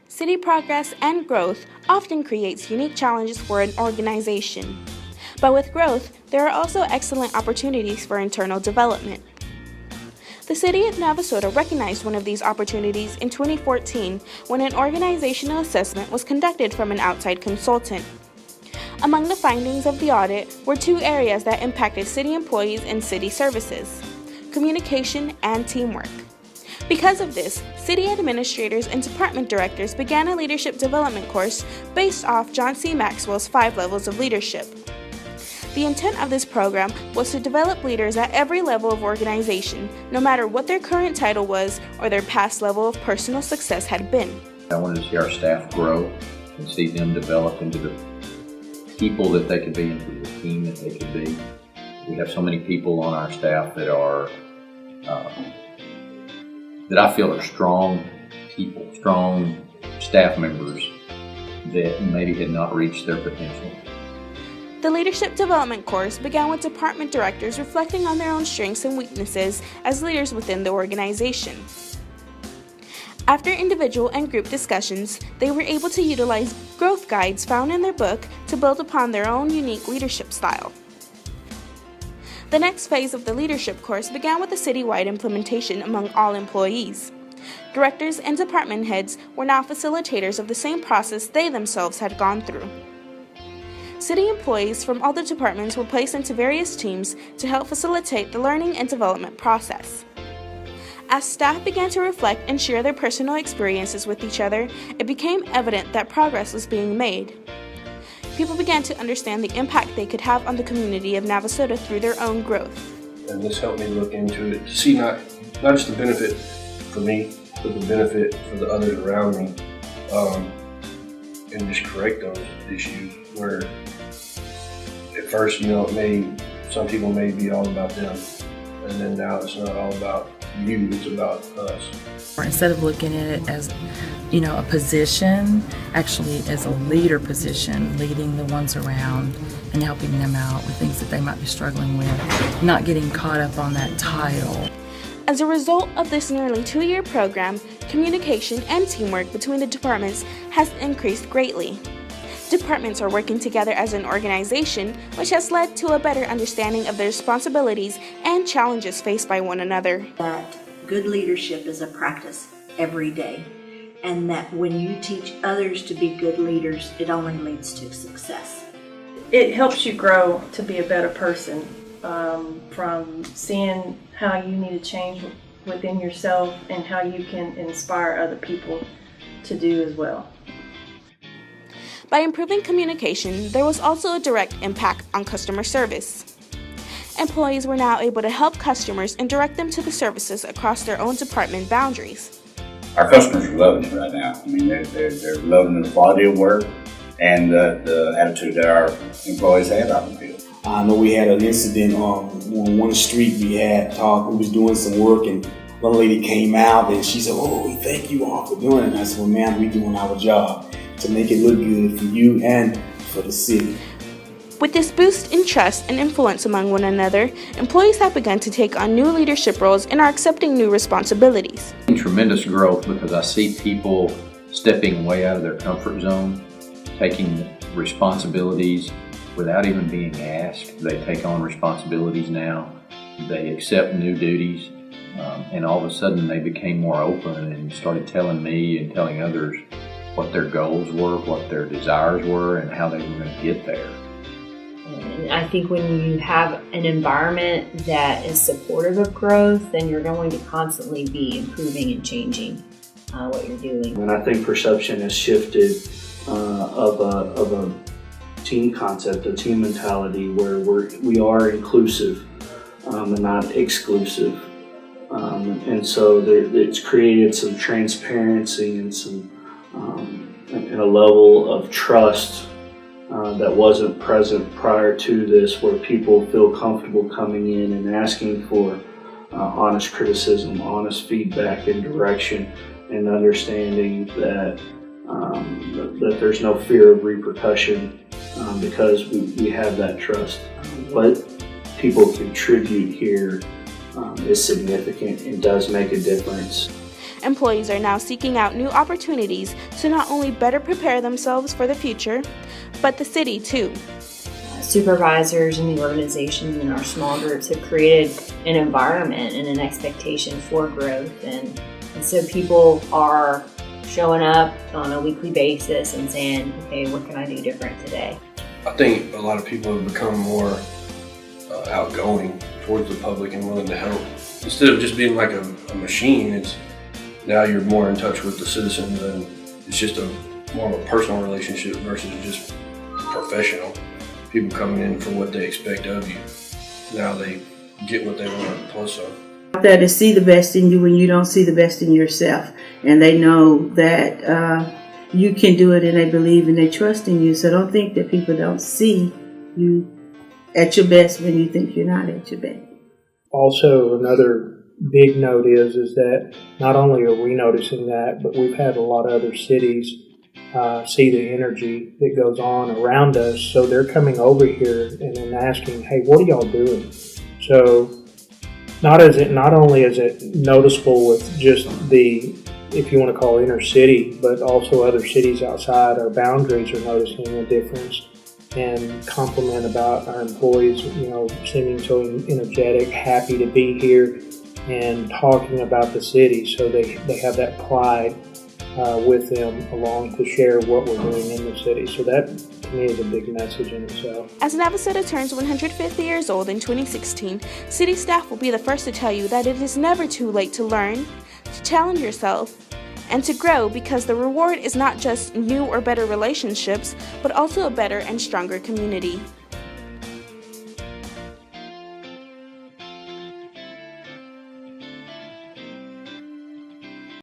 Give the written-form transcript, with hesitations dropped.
City progress and growth often creates unique challenges for an organization. But with growth, there are also excellent opportunities for internal development. The City of Navasota recognized one of these opportunities in 2014 when an organizational assessment was conducted from an outside consultant. Among the findings of the audit were two areas that impacted city employees and city services: communication and teamwork. Because of this, city administrators and department directors began a leadership development course based off John C. Maxwell's 5 levels of leadership. The intent of this program was to develop leaders at every level of organization, no matter what their current title was or their past level of personal success had been. I wanted to see our staff grow and see them develop into the people that they could be, into the team that they could be. We have so many people on our staff that are that I feel are strong people, strong staff members that maybe had not reached their potential. The leadership development course began with department directors reflecting on their own strengths and weaknesses as leaders within the organization. After individual and group discussions, they were able to utilize growth guides found in their book to build upon their own unique leadership style. The next phase of the leadership course began with a citywide implementation among all employees. Directors and department heads were now facilitators of the same process they themselves had gone through. City employees from all the departments were placed into various teams to help facilitate the learning and development process. As staff began to reflect and share their personal experiences with each other, it became evident that progress was being made. People began to understand the impact they could have on the community of Navasota through their own growth. And this helped me look into it to see not just the benefit for me, but the benefit for the others around me, and just correct those issues where at first, some people may be all about them, and then now it's not all about you, it's about us. Instead of looking at it as, a position, actually as a leader position, leading the ones around and helping them out with things that they might be struggling with, not getting caught up on that title. As a result of this nearly 2-year program, communication and teamwork between the departments has increased greatly. Departments are working together as an organization, which has led to a better understanding of the responsibilities and challenges faced by one another. That good leadership is a practice every day, and that when you teach others to be good leaders, it only leads to success. It helps you grow to be a better person, from seeing how you need to change within yourself and how you can inspire other people to do as well. By improving communication, there was also a direct impact on customer service. Employees were now able to help customers and direct them to the services across their own department boundaries. Our customers are loving it right now. They're loving the quality of work and the attitude that our employees have out in the field. I know we had an incident on one street we was doing some work, and one lady came out and she said, "Oh, we thank you all for doing it." And I said, "Well, ma'am, we're doing our job to make it look good for you and for the city." With this boost in trust and influence among one another, employees have begun to take on new leadership roles and are accepting new responsibilities. Tremendous growth because I see people stepping way out of their comfort zone, taking responsibilities without even being asked. They take on responsibilities now. They accept new duties, and all of a sudden they became more open and started telling me and telling others what their goals were, what their desires were, and how they were going to get there. And I think when you have an environment that is supportive of growth, then you're going to constantly be improving and changing what you're doing. And I think perception has shifted of a team concept, a team mentality where we are inclusive and not exclusive. And so it's created some transparency and some and a level of trust that wasn't present prior to this, where people feel comfortable coming in and asking for honest criticism, honest feedback and direction, and understanding that that there's no fear of repercussion because we have that trust. What people contribute here is significant and does make a difference. Employees are now seeking out new opportunities to not only better prepare themselves for the future, but the city too. Supervisors in the organization and our small groups have created an environment and an expectation for growth, and so people are showing up on a weekly basis and saying, okay, what can I do different today? I think a lot of people have become more outgoing towards the public and willing to help. Instead of just being like a machine, it's now you're more in touch with the citizens, and it's just more of a personal relationship versus just professional. People coming in for what they expect of you. Now they get what they want plus some. That to see the best in you when you don't see the best in yourself, and they know that you can do it, and they believe and they trust in you. So don't think that people don't see you at your best when you think you're not at your best. Also, another big note is that not only are we noticing that, but we've had a lot of other cities see the energy that goes on around us. So they're coming over here and then asking, hey, what are y'all doing? So not only is it noticeable with just the, if you want to call inner city, but also other cities outside our boundaries are noticing a difference and compliment about our employees, seeming so energetic, happy to be here and talking about the city. So they have that pride with them along to share what we're doing in the city. So that, to me, is a big message in itself. As Navasota turns 150 years old in 2016, city staff will be the first to tell you that it is never too late to learn, to challenge yourself, and to grow, because the reward is not just new or better relationships, but also a better and stronger community.